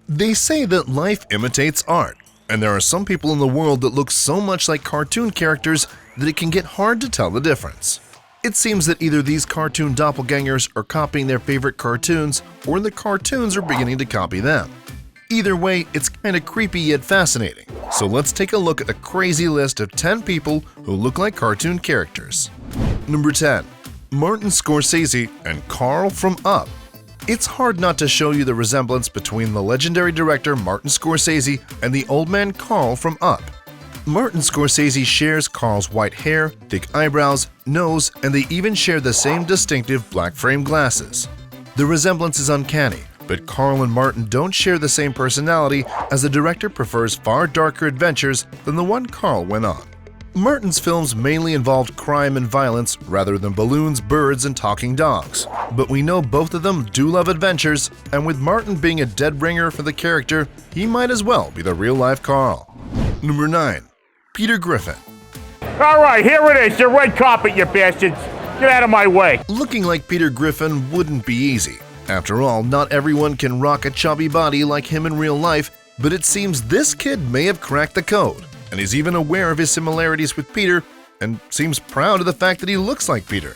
They say that life imitates art, and there are some people in the world that look so much like cartoon characters that it can get hard to tell the difference. It seems that either these cartoon doppelgangers are copying their favorite cartoons, or the cartoons are beginning to copy them. Either way, it's kinda creepy yet fascinating. So let's take a look at a crazy list of 10 people who look like cartoon characters. Number 10. Martin Scorsese and Carl from Up. It's hard not to show you the resemblance between the legendary director Martin Scorsese and the old man Carl from Up. Martin Scorsese shares Carl's white hair, thick eyebrows, nose, and they even share the same distinctive black frame glasses. The resemblance is uncanny, but Carl and Martin don't share the same personality, as the director prefers far darker adventures than the one Carl went on. Martin's films mainly involved crime and violence rather than balloons, birds, and talking dogs. But we know both of them do love adventures, and with Martin being a dead ringer for the character, he might as well be the real-life Carl. Number 9. Peter Griffin. All right, here it is, your red carpet, you bastards. Get out of my way. Looking like Peter Griffin wouldn't be easy. After all, not everyone can rock a chubby body like him in real life, but it seems this kid may have cracked the code, and he's even aware of his similarities with Peter and seems proud of the fact that he looks like Peter.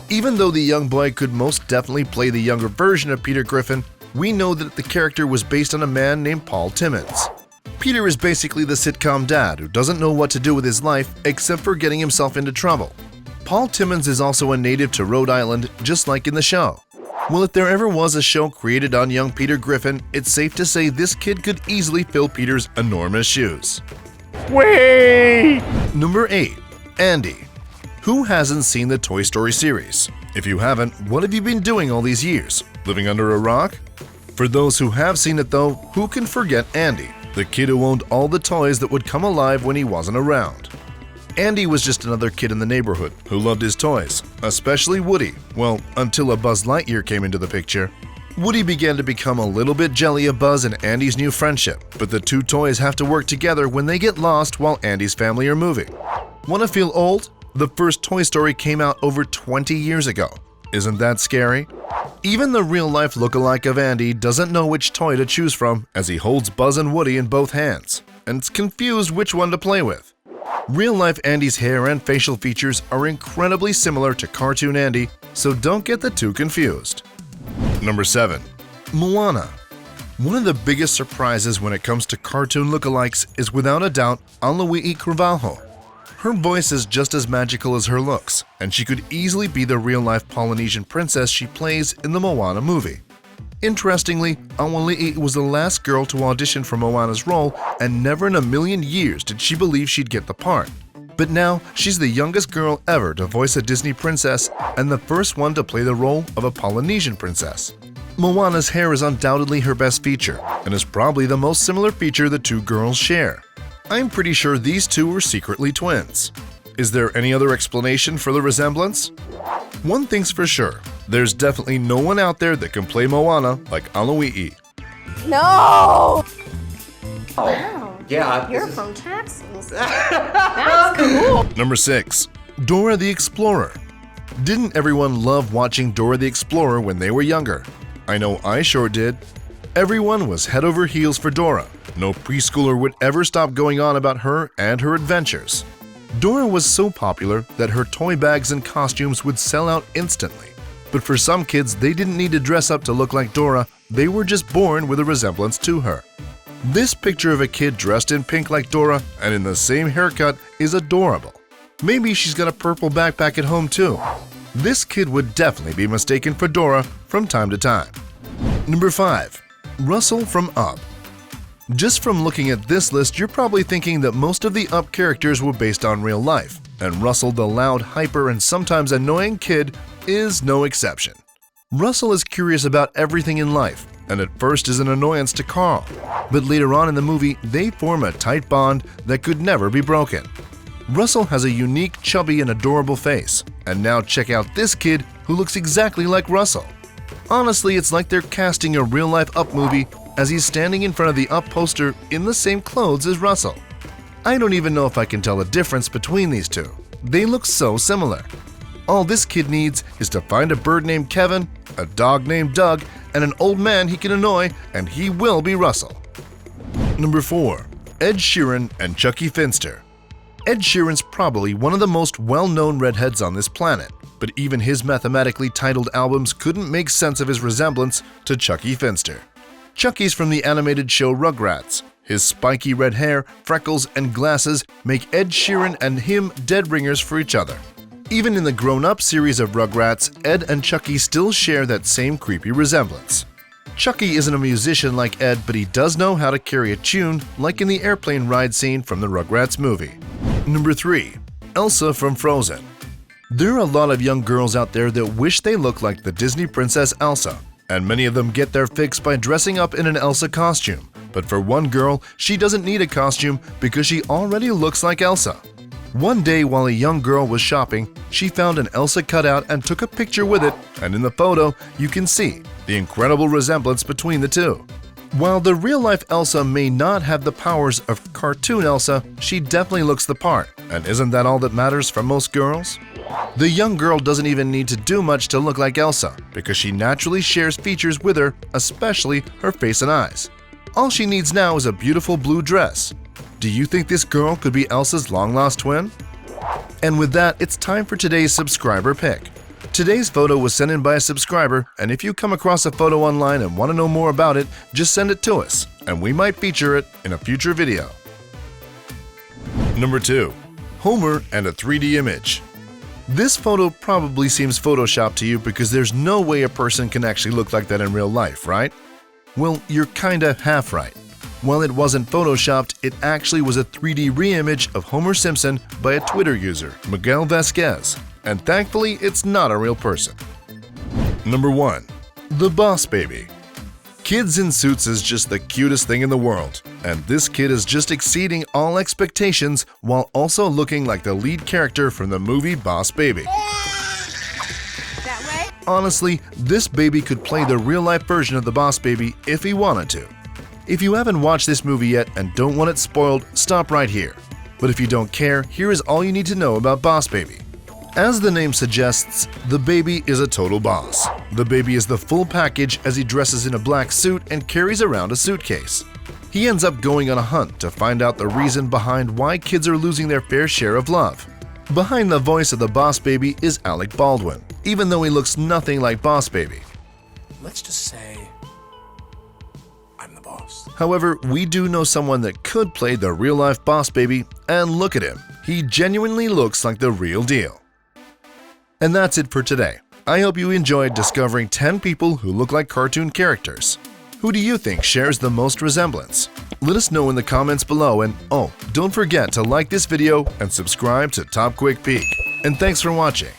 Even though the young boy could most definitely play the younger version of Peter Griffin, we know that the character was based on a man named Paul Timmons. Peter is basically the sitcom dad who doesn't know what to do with his life except for getting himself into trouble. Paul Timmons is also a native to Rhode Island, just like in the show. Well, if there ever was a show created on young Peter Griffin, it's safe to say this kid could easily fill Peter's enormous shoes. Whee! Number 8. Andy. Who hasn't seen the Toy Story series? If you haven't, what have you been doing all these years? Living under a rock? For those who have seen it though, who can forget Andy, the kid who owned all the toys that would come alive when he wasn't around? Andy was just another kid in the neighborhood who loved his toys, especially Woody, well, until a Buzz Lightyear came into the picture. Woody began to become a little bit jelly of Buzz and Andy's new friendship, but the two toys have to work together when they get lost while Andy's family are moving. Want to feel old? The first Toy Story came out over 20 years ago. Isn't that scary? Even the real-life look-alike of Andy doesn't know which toy to choose from as he holds Buzz and Woody in both hands, and is confused which one to play with. Real-life Andy's hair and facial features are incredibly similar to cartoon Andy, so don't get the two confused. Number 7. Moana. One of the biggest surprises when it comes to cartoon lookalikes is without a doubt Aloi'i Carvalho. Her voice is just as magical as her looks, and she could easily be the real-life Polynesian princess she plays in the Moana movie. Interestingly, Aloi'i was the last girl to audition for Moana's role, and never in a million years did she believe she'd get the part. But now, she's the youngest girl ever to voice a Disney princess and the first one to play the role of a Polynesian princess. Moana's hair is undoubtedly her best feature, and is probably the most similar feature the two girls share. I'm pretty sure these two are secretly twins. Is there any other explanation for the resemblance? One thing's for sure, there's definitely no one out there that can play Moana like Aloi'i. No! Wow. Yeah, You're from Texas. That's cool. Number 6. Dora the Explorer. Didn't everyone love watching Dora the Explorer when they were younger? I know I sure did. Everyone was head over heels for Dora. No preschooler would ever stop going on about her and her adventures. Dora was so popular that her toy bags and costumes would sell out instantly. But for some kids, they didn't need to dress up to look like Dora, they were just born with a resemblance to her. This picture of a kid dressed in pink like Dora and in the same haircut is adorable. Maybe she's got a purple backpack at home too. This kid would definitely be mistaken for Dora from time to time. Number 5. Russell from Up. Just from looking at this list, you're probably thinking that most of the Up characters were based on real life, and Russell the loud, hyper, and sometimes annoying kid is no exception. Russell is curious about everything in life, and at first is an annoyance to Carl, but later on in the movie, they form a tight bond that could never be broken. Russell has a unique, chubby, and adorable face, and now check out this kid who looks exactly like Russell. Honestly, it's like they're casting a real-life Up movie as he's standing in front of the Up poster in the same clothes as Russell. I don't even know if I can tell the difference between these two. They look so similar. All this kid needs is to find a bird named Kevin, a dog named Doug, and an old man he can annoy, and he will be Russell. Number 4. Ed Sheeran and Chucky Finster. Ed Sheeran's probably one of the most well-known redheads on this planet, but even his mathematically titled albums couldn't make sense of his resemblance to Chucky Finster. Chucky's from the animated show Rugrats. His spiky red hair, freckles, and glasses make Ed Sheeran and him dead ringers for each other. Even in the grown-up series of Rugrats, Ed and Chucky still share that same creepy resemblance. Chucky isn't a musician like Ed, but he does know how to carry a tune, like in the airplane ride scene from the Rugrats movie. Number 3. Elsa from Frozen. There are a lot of young girls out there that wish they looked like the Disney princess Elsa, and many of them get their fix by dressing up in an Elsa costume. But for one girl, she doesn't need a costume because she already looks like Elsa. One day while a young girl was shopping, she found an Elsa cutout and took a picture with it, and in the photo, you can see the incredible resemblance between the two. While the real-life Elsa may not have the powers of cartoon Elsa, she definitely looks the part, and isn't that all that matters for most girls? The young girl doesn't even need to do much to look like Elsa, because she naturally shares features with her, especially her face and eyes. All she needs now is a beautiful blue dress. Do you think this girl could be Elsa's long-lost twin? And with that, it's time for today's subscriber pick. Today's photo was sent in by a subscriber, and if you come across a photo online and want to know more about it, just send it to us, and we might feature it in a future video. Number 2. Homer and a 3D image. This photo probably seems photoshopped to you because there's no way a person can actually look like that in real life, right? Well, you're kinda half right. While it wasn't photoshopped, it actually was a 3D reimage of Homer Simpson by a Twitter user, Miguel Vasquez, and thankfully it's not a real person. Number 1. The Boss Baby. Kids in suits is just the cutest thing in the world, and this kid is just exceeding all expectations while also looking like the lead character from the movie Boss Baby. That way? Honestly, this baby could play the real-life version of the Boss Baby if he wanted to. If you haven't watched this movie yet and don't want it spoiled, stop right here. But if you don't care, here is all you need to know about Boss Baby. As the name suggests, the baby is a total boss. The baby is the full package as he dresses in a black suit and carries around a suitcase. He ends up going on a hunt to find out the reason behind why kids are losing their fair share of love. Behind the voice of the Boss Baby is Alec Baldwin, even though he looks nothing like Boss Baby. Let's just say I'm the boss. However, we do know someone that could play the real-life Boss Baby, and look at him. He genuinely looks like the real deal. And that's it for today. I hope you enjoyed discovering 10 people who look like cartoon characters. Who do you think shares the most resemblance? Let us know in the comments below, and oh, don't forget to like this video and subscribe to Top Quick Peek. And thanks for watching.